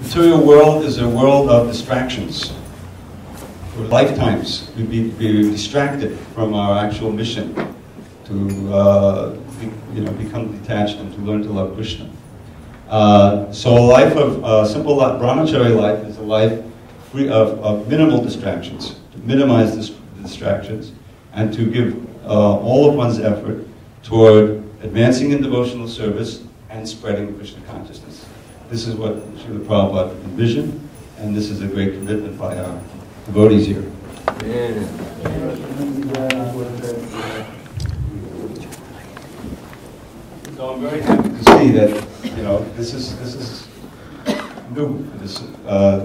material world is a world of distractions. For lifetimes, we'd be distracted from our actual mission to become detached and to learn to love Krishna. So a life of simple brahmacari life is a life free of minimal distractions, to minimize the distractions, and to give all of one's effort toward advancing in devotional service and spreading Krishna consciousness. This is what Srila Prabhupada envisioned, and this is a great commitment by our devotees here. So I'm very happy to see that this is new for this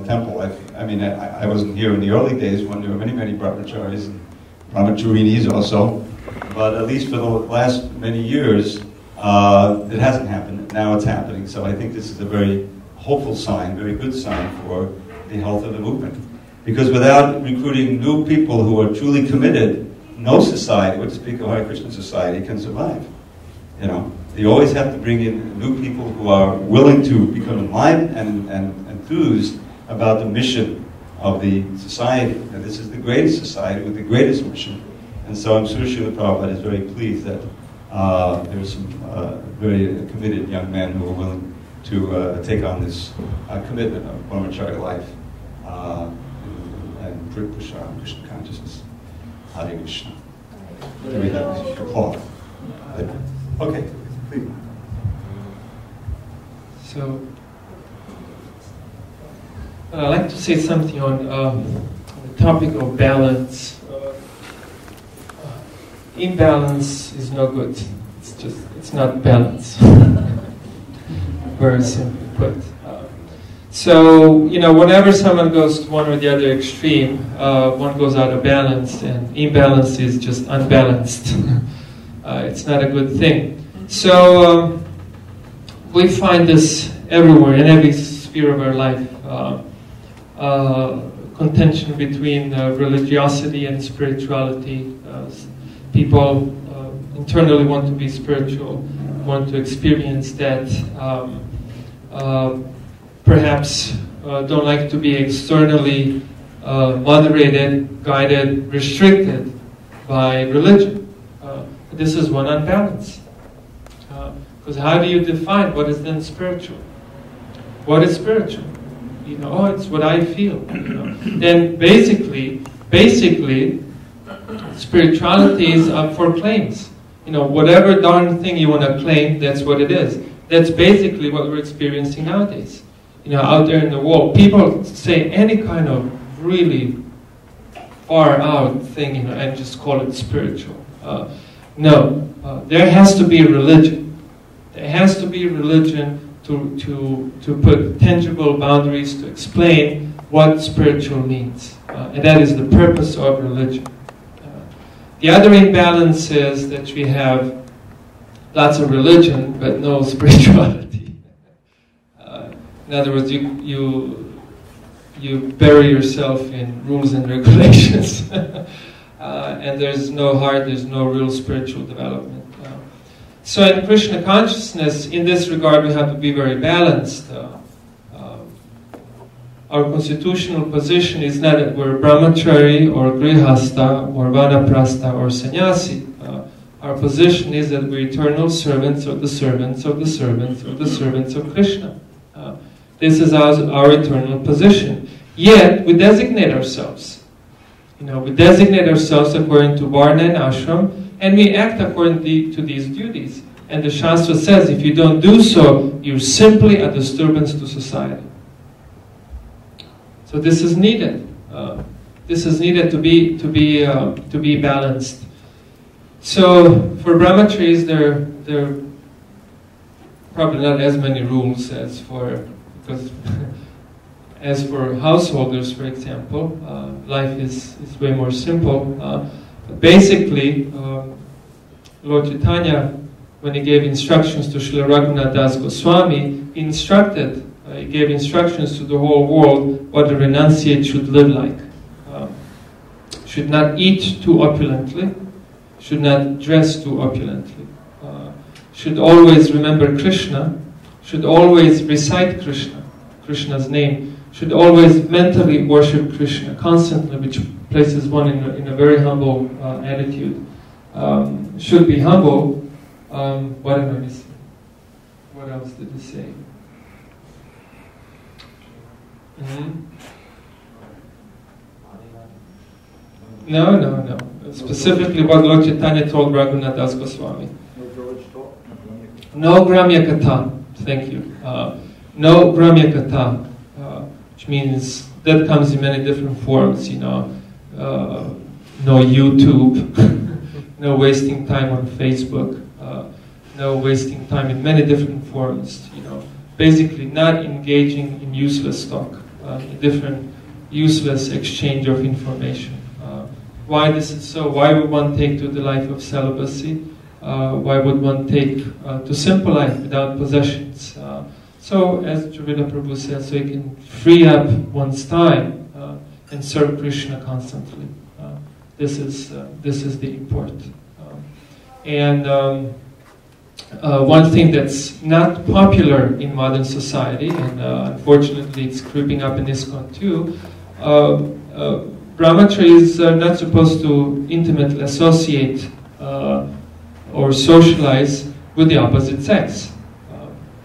temple. I wasn't here in the early days when there were many brahmacharis and brahmacharinis also, but at least for the last many years, it hasn't happened. Now it's happening. So I think this is a very hopeful sign, very good sign for the health of the movement. Because without recruiting new people who are truly committed, no society, what to speak of Hare Krishna society, can survive. You always have to bring in new people who are willing to become enlightened and enthused about the mission of the society. And this is the greatest society with the greatest mission. And so I'm sure Srila Prabhupada is very pleased that there are some very committed young men who are willing to take on this commitment of brahmacari life and push on Krishna consciousness. Hare Krishna. Maybe that was your cloth. Okay, please. So, I'd like to say something on the topic of balance. Imbalance is no good. It's not balance. Very simply put. So, whenever someone goes to one or the other extreme, one goes out of balance, and imbalance is just unbalanced. It's not a good thing. So, we find this everywhere, in every sphere of our life. Contention between religiosity and spirituality. People internally want to be spiritual, want to experience that. Perhaps don't like to be externally moderated, guided, restricted by religion. This is one unbalance. Because how do you define what is then spiritual? What is spiritual? It's what I feel. Then basically, spirituality is up for claims. Whatever darn thing you want to claim, that's what it is. That's basically what we're experiencing nowadays. Out there in the world, people say any kind of really far out thing, and just call it spiritual. No, there has to be religion. There has to be religion to put tangible boundaries to explain what spiritual means, and that is the purpose of religion. The other imbalance is that we have lots of religion but no spirituality. In other words, you bury yourself in rules and regulations, and there's no heart, there's no real spiritual development. So in Krishna consciousness, in this regard, we have to be very balanced. Our constitutional position is not that we're brahmachari or grihastha or vanaprastha or sannyasi. Our position is that we're eternal servants of the servants of the servants of the servants of Krishna. This is our eternal position. Yet, we designate ourselves. We designate ourselves according to varna and ashram, and we act according to these duties. And the Shastra says, if you don't do so, you're simply a disturbance to society. So this is needed. This is needed to be balanced. So for brahmacharis, there are probably not as many rules as for householders, for example. Life is way more simple. But basically, Lord Chaitanya, when he gave instructions to Srila Raghunath Das Goswami, he gave instructions to the whole world what a renunciate should live like. Should not eat too opulently, should not dress too opulently, should always remember Krishna, should always recite Krishna, Krishna's name, should always mentally worship Krishna constantly, which places one in a very humble attitude. Should be humble. What am I missing? What else did he say? No. Specifically what Lord Chaitanya told Raghunath Das Goswami. No Gramya Katha. Thank you. No Gramya Katha, which means that comes in many different forms, no YouTube, no wasting time on Facebook, no wasting time in many different forms, basically not engaging in useless talk, different useless exchange of information. Why this is so? Why would one take to the life of celibacy? Why would one take to simple life without possessions? So, as Jivila Prabhu says, so you can free up one's time and serve Krishna constantly. This is the import. One thing that's not popular in modern society, and unfortunately it's creeping up in ISKCON too, brahmacharis are not supposed to intimately associate or socialize with the opposite sex.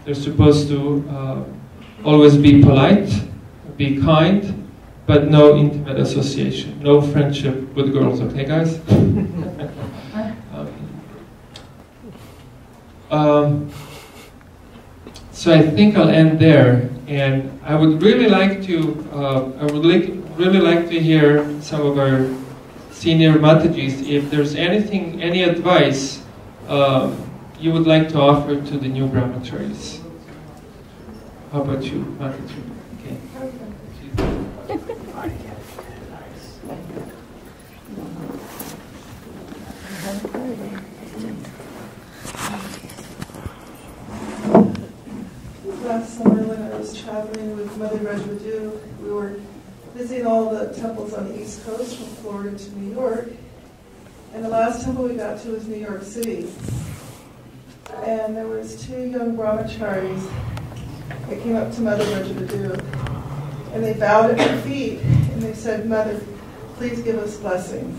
They're supposed to always be polite, be kind, but no intimate association, no friendship with girls, okay guys? So I think I'll end there, and I would really like to hear some of our senior Matajis if there's any advice you would like to offer to the new brahmacharis. How about you, Mataji? Okay. Last summer when I was traveling with Mother Rajvadu, we were visiting all the temples on the East Coast from Florida to New York. And the last temple we got to was New York City. And there was two young brahmacharis that came up to Mother Rajvadu. And they bowed at her feet and they said, "Mother, please give us blessings."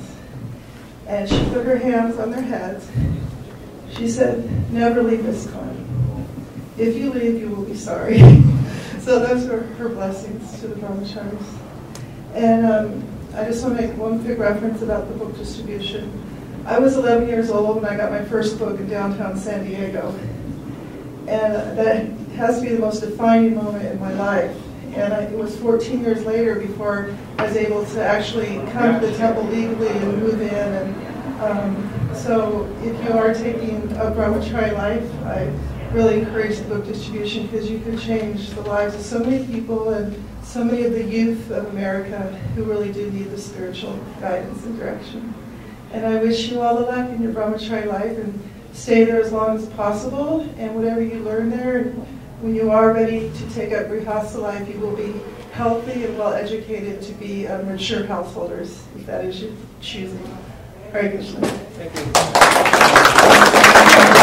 And she put her hands on their heads. She said, "Never leave ISKCON. If you leave, you will be sorry." So those were her blessings to the brahmacharis. And I just want to make one quick reference about the book distribution. I was 11 years old when I got my first book in downtown San Diego. And that has to be the most defining moment in my life. And it was 14 years later before I was able to actually come to the temple legally and move in. And so if you are taking a brahmachari life, I really encourage the book distribution because you could change the lives of so many people and so many of the youth of America who really do need the spiritual guidance and direction. And I wish you all the luck in your brahmachari life and stay there as long as possible, and whatever you learn there, and when you are ready to take up grihastha life, you will be healthy and well educated to be mature householders, if that is your choosing. Hare Krishna. Thank you.